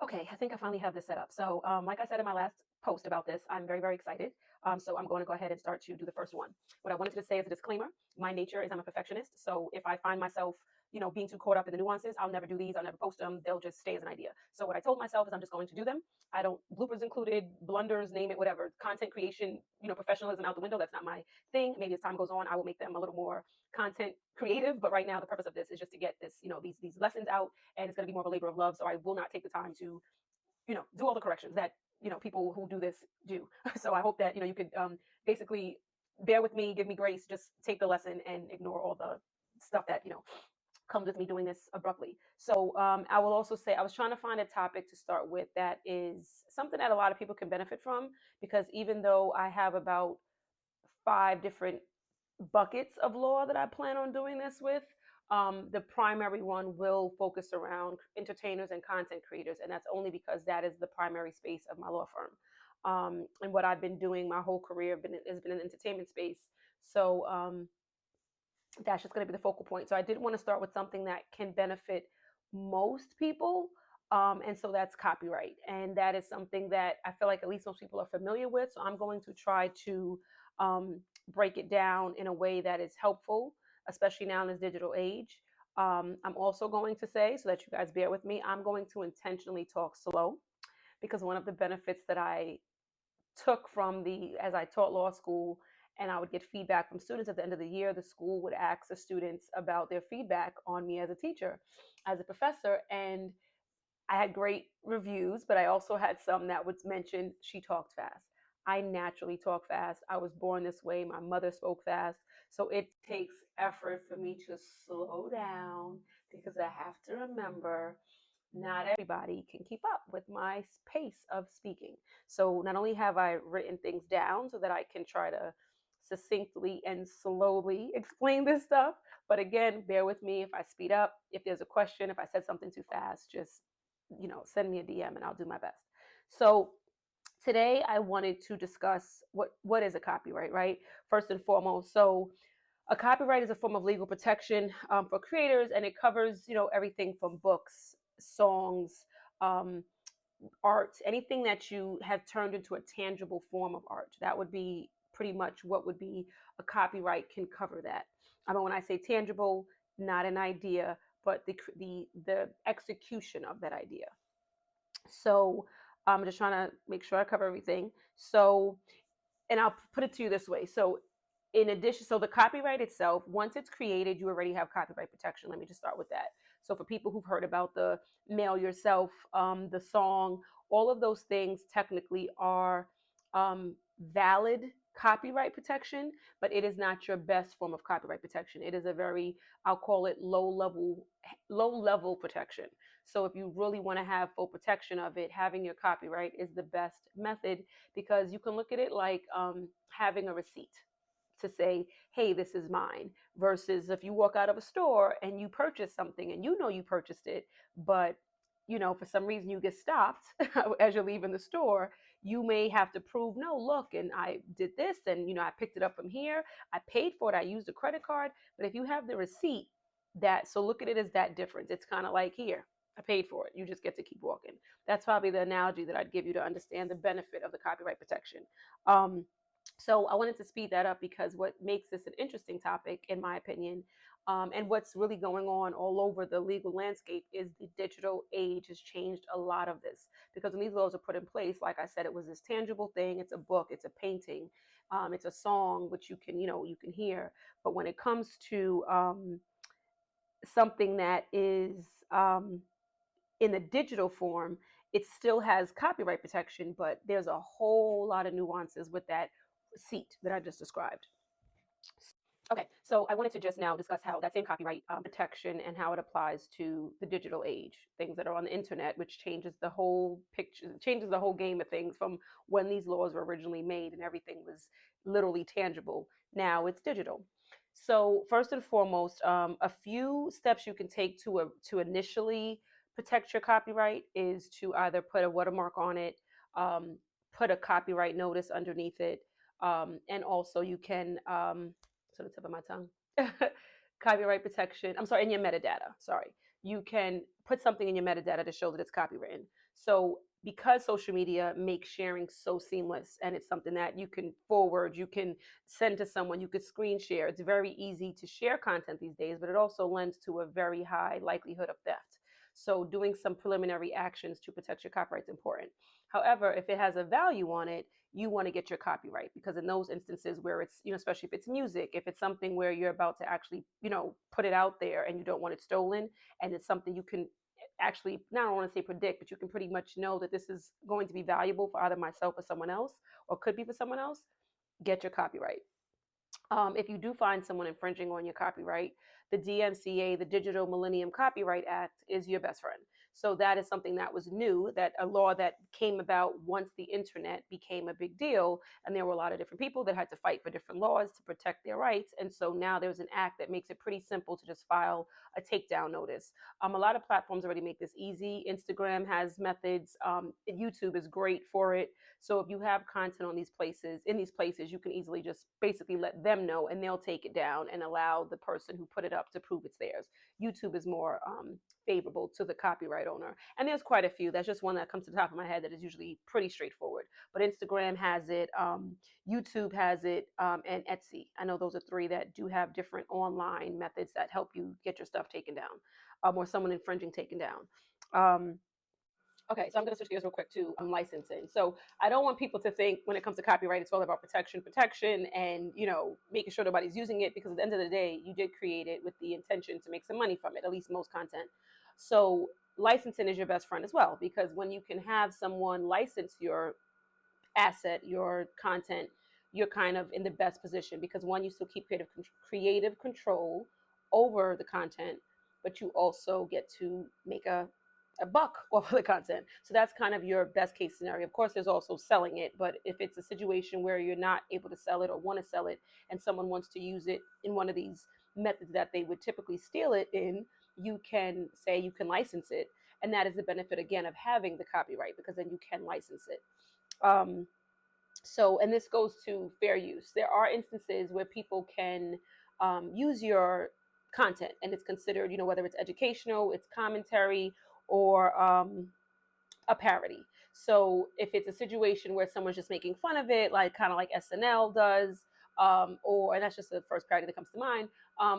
Okay, I think I finally have this set up. So, like I said in my last post about this, I'm very, very excited. So, I'm going to go ahead and start to do the first one. What I wanted to say as a disclaimer, my nature is I'm a perfectionist. So, if I find myself, being too caught up in the nuances, I'll never do these. I'll never post them. They'll just stay as an idea. So, what I told myself is I'm just going to do them. I don't, bloopers included, blunders, name it, whatever. Content creation, professionalism out the window. That's not my thing. Maybe as time goes on, I will make them a little more content creative. But right now, the purpose of this is just to get this, these lessons out, and it's going to be more of a labor of love. So I will not take the time to do all the corrections that people who do this do. So I hope that you could basically bear with me, give me grace, just take the lesson and ignore all the stuff that comes with me doing this abruptly. So I will also say I was trying to find a topic to start with that is something that a lot of people can benefit from, because even though I have about five different buckets of law that I plan on doing this with. The primary one will focus around entertainers and content creators, and that's only because that is the primary space of my law firm. And what I've been doing my whole career has been in the entertainment space. So that's just going to be the focal point. So I did want to start with something that can benefit most people. And so that's copyright. And that is something that I feel like at least most people are familiar with. So I'm going to try to break it down in a way that is helpful, especially now in this digital age. I'm also going to say, so that you guys bear with me, I'm going to intentionally talk slow, because one of the benefits that I took from as I taught law school, and I would get feedback from students at the end of the year, the school would ask the students about their feedback on me as a teacher, as a professor. And I had great reviews, but I also had some that would mention she talked fast. I naturally talk fast. I was born this way. My mother spoke fast. So it takes effort for me to slow down, because I have to remember not everybody can keep up with my pace of speaking. So not only have I written things down so that I can try to succinctly and slowly explain this stuff, but again, bear with me if I speed up. If there's a question, if I said something too fast, just send me a DM and I'll do my best. So today I wanted to discuss what is a copyright, right? First and foremost. So a copyright is a form of legal protection for creators, and it covers everything from books, songs, um, art, anything that you have turned into a tangible form of art. That would be pretty much what would be a copyright, can cover that. I mean, when I say tangible, not an idea, but the execution of that idea. So I'm just trying to make sure I cover everything. So, and I'll put it to you this way. So in addition, so the copyright itself, once it's created, you already have copyright protection. Let me just start with that. So for people who've heard about the Mail Yourself, the song, all of those things technically are valid copyright protection, but it is not your best form of copyright protection. It is a very, I'll call it low level protection. So if you really want to have full protection of it, having your copyright is the best method, because you can look at it like having a receipt to say, hey, this is mine, versus if you walk out of a store and you purchase something and you purchased it, but for some reason you get stopped as you're leaving the store, you may have to prove, no, look, and I did this, and I picked it up from here, I paid for it, I used a credit card. But if you have the receipt, so look at it as that difference. It's kind of like, here, I paid for it, you just get to keep walking. That's probably the analogy that I'd give you to understand the benefit of the copyright protection. So I wanted to speed that up, because what makes this an interesting topic, in my opinion, and what's really going on all over the legal landscape, is the digital age has changed a lot of this. Because when these laws are put in place, like I said, it was this tangible thing. It's a book, it's a painting, it's a song, which you can hear. But when it comes to something that is in the digital form, it still has copyright protection, but there's a whole lot of nuances with that seat that I just described. Okay, so I wanted to just now discuss how that same copyright protection and how it applies to the digital age, things that are on the internet, which changes the whole picture, changes the whole game of things from when these laws were originally made and everything was literally tangible. Now it's digital. So first and foremost, a few steps you can take to initially protect your copyright is to either put a watermark on it, put a copyright notice underneath it, and also you can to the tip of my tongue. Copyright protection. I'm sorry, in your metadata. Sorry. you can put something in your metadata to show that it's copywritten. So because social media makes sharing so seamless, and it's something that you can forward, you can send to someone, you could screen share. It's very easy to share content these days, but it also lends to a very high likelihood of theft. So doing some preliminary actions to protect your copyright is important. However, if it has a value on it, you want to get your copyright, because in those instances where it's, especially if it's music, if it's something where you're about to actually, put it out there and you don't want it stolen, and it's something you can actually, not, I don't want to say predict, but you can pretty much know that this is going to be valuable for either myself or someone else, or could be for someone else, get your copyright. If you do find someone infringing on your copyright, the DMCA, the Digital Millennium Copyright Act, is your best friend. So that is something that was new, that a law that came about once the internet became a big deal, and there were a lot of different people that had to fight for different laws to protect their rights. And so now there's an act that makes it pretty simple to just file a takedown notice. A lot of platforms already make this easy. Instagram has methods. YouTube is great for it. So if you have content on these places, you can easily just basically let them know, and they'll take it down and allow the person who put it up to prove it's theirs. YouTube is more favorable to the copyright owner, and there's quite a few. That's just one that comes to the top of my head that is usually pretty straightforward. But Instagram has it, YouTube has it, and Etsy. I know those are three that do have different online methods that help you get your stuff taken down, or someone infringing taken down. Okay, so I'm going to switch gears real quick to licensing. So I don't want people to think when it comes to copyright, it's all about protection, and making sure nobody's using it, because at the end of the day, you did create it with the intention to make some money from it. At least most content. So licensing is your best friend as well, because when you can have someone license your asset, your content, you're kind of in the best position, because one, you still keep creative control over the content, but you also get to make a buck off of the content. So that's kind of your best case scenario. Of course, there's also selling it, but if it's a situation where you're not able to sell it or want to sell it, and someone wants to use it in one of these methods that they would typically steal it in, you can say you can license it. And that is the benefit, again, of having the copyright, because then you can license it. And this goes to fair use. There are instances where people can use your content, and it's considered, whether it's educational, it's commentary, or a parody. So if it's a situation where someone's just making fun of it, like kind of like SNL does, and that's just the first parody that comes to mind,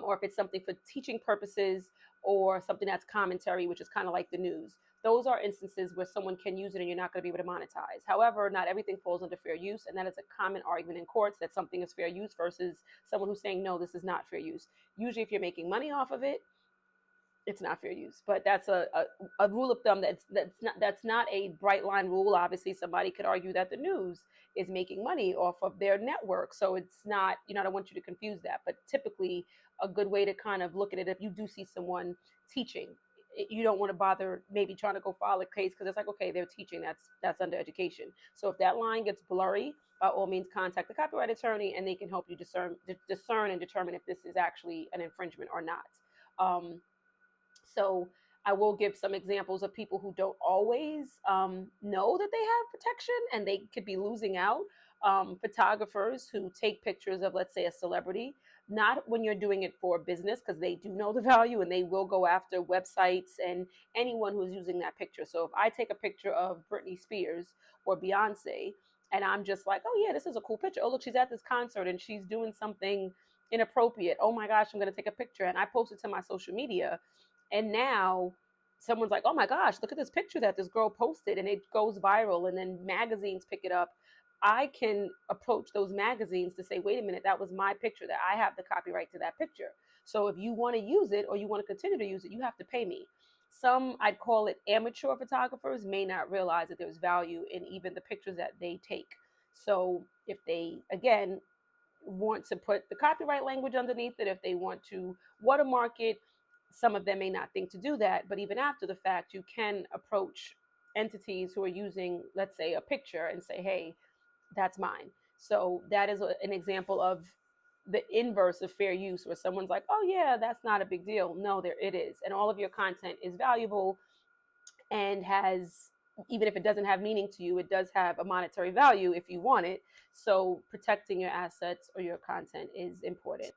or if it's something for teaching purposes, or something that's commentary, which is kind of like the news. Those are instances where someone can use it and you're not going to be able to monetize. However, not everything falls under fair use, and that is a common argument in courts, that something is fair use versus someone who's saying, no, this is not fair use. Usually, if you're making money off of it, it's not fair use. But that's a rule of thumb that's not a bright line rule. Obviously, somebody could argue that the news is making money off of their network, so it's not. I don't want you to confuse that. But typically, a good way to kind of look at it, if you do see someone teaching, you don't want to bother maybe trying to go file a case, because it's like, okay, they're teaching, that's under education. So if that line gets blurry, by all means contact the copyright attorney, and they can help you discern and determine if this is actually an infringement or not. So I will give some examples of people who don't always know that they have protection, and they could be losing out. Photographers who take pictures of, let's say, a celebrity, not when you're doing it for business, because they do know the value, and they will go after websites and anyone who's using that picture. So if I take a picture of Britney Spears or Beyonce, and I'm just like, oh yeah, this is a cool picture. Oh, look, she's at this concert and she's doing something inappropriate. Oh my gosh, I'm going to take a picture, and I post it to my social media. And now someone's like, oh my gosh, look at this picture that this girl posted, and it goes viral, and then magazines pick it up. I can approach those magazines to say, wait a minute, that was my picture, that I have the copyright to that picture. So if you want to use it, or you want to continue to use it, you have to pay me. Some, I'd call it amateur photographers, may not realize that there's value in even the pictures that they take. So if they, again, want to put the copyright language underneath it, if they want to watermark it, some of them may not think to do that, but even after the fact, you can approach entities who are using, let's say, a picture, and say, hey, that's mine. So that is an example of the inverse of fair use, where someone's like, oh yeah, that's not a big deal. No, it is. And all of your content is valuable, and has, even if it doesn't have meaning to you, it does have a monetary value if you want it. So protecting your assets or your content is important.